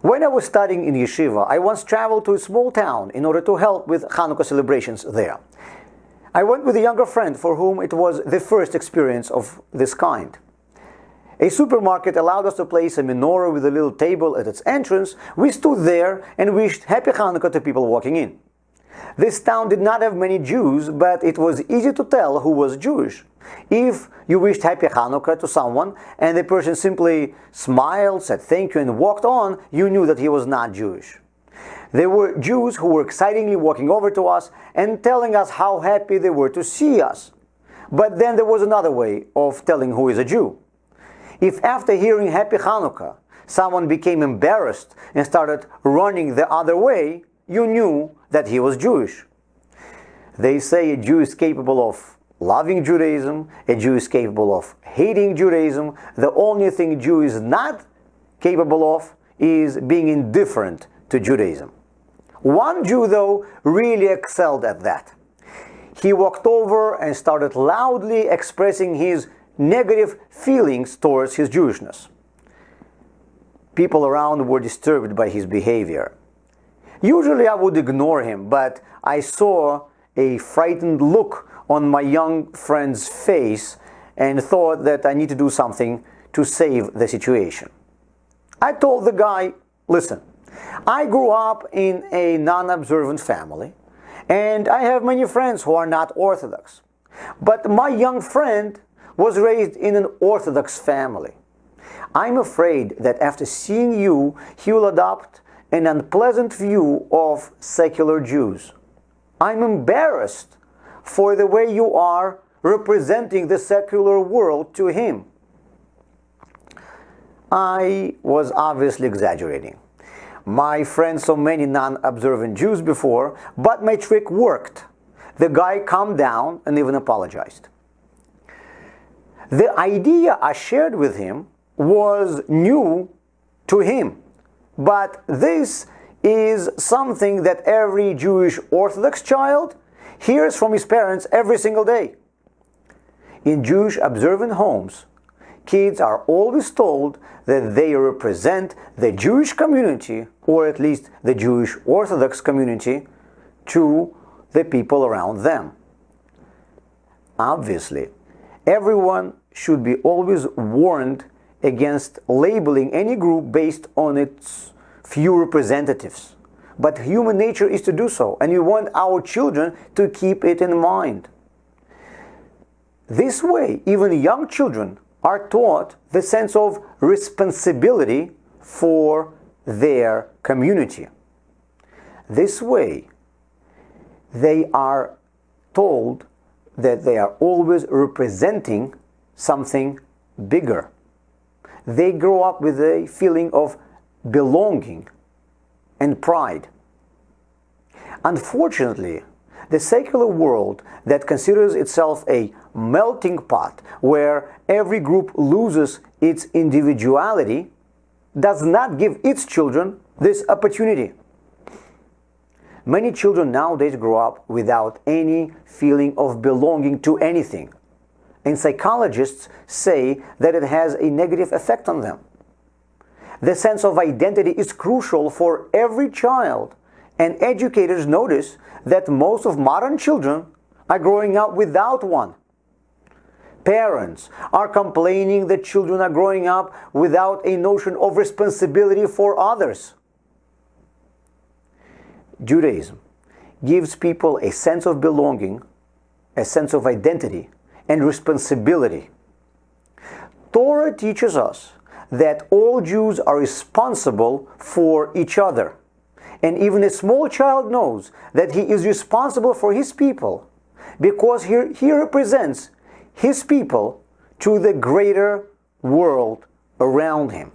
When I was studying in yeshiva, I once traveled to a small town in order to help with Hanukkah celebrations there. I went with a younger friend for whom it was the first experience of this kind. A supermarket allowed us to place a menorah with a little table at its entrance. We stood there and wished Happy Hanukkah to people walking in. This town did not have many Jews, but it was easy to tell who was Jewish. If you wished Happy Hanukkah to someone and the person simply smiled, said thank you and walked on, you knew that he was not Jewish. There were Jews who were excitingly walking over to us and telling us how happy they were to see us. But then there was another way of telling who is a Jew. If after hearing Happy Hanukkah, someone became embarrassed and started running the other way, you knew that he was Jewish. They say a Jew is capable of loving Judaism, a Jew is capable of hating Judaism. The only thing a Jew is not capable of is being indifferent to Judaism. One Jew, though, really excelled at that. He walked over and started loudly expressing his negative feelings towards his Jewishness. People around were disturbed by his behavior. Usually I would ignore him, but I saw a frightened look on my young friend's face and thought that I need to do something to save the situation. I told the guy, listen, I grew up in a non-observant family, and I have many friends who are not Orthodox. But my young friend was raised in an Orthodox family. I'm afraid that after seeing you, he will adopt an unpleasant view of secular Jews. I'm embarrassed for the way you are representing the secular world to him. I was obviously exaggerating. My friend saw many non-observant Jews before, but my trick worked. The guy calmed down and even apologized. The idea I shared with him was new to him, but this is something that every Jewish Orthodox child hears from his parents every single day. In Jewish observant homes, kids are always told that they represent the Jewish community, or at least the Jewish Orthodox community, to the people around them. Obviously, everyone should be always warned against labeling any group based on its few representatives. But human nature is to do so, and we want our children to keep it in mind. This way, even young children are taught the sense of responsibility for their community. This way, they are told that they are always representing something bigger. They grow up with a feeling of belonging and pride. Unfortunately, the secular world that considers itself a melting pot where every group loses its individuality does not give its children this opportunity. Many children nowadays grow up without any feeling of belonging to anything, and psychologists say that it has a negative effect on them. The sense of identity is crucial for every child, and educators notice that most of modern children are growing up without one. Parents are complaining that children are growing up without a notion of responsibility for others. Judaism gives people a sense of belonging, a sense of identity, and responsibility. Torah teaches us that all Jews are responsible for each other. And even a small child knows that he is responsible for his people because he represents his people to the greater world around him.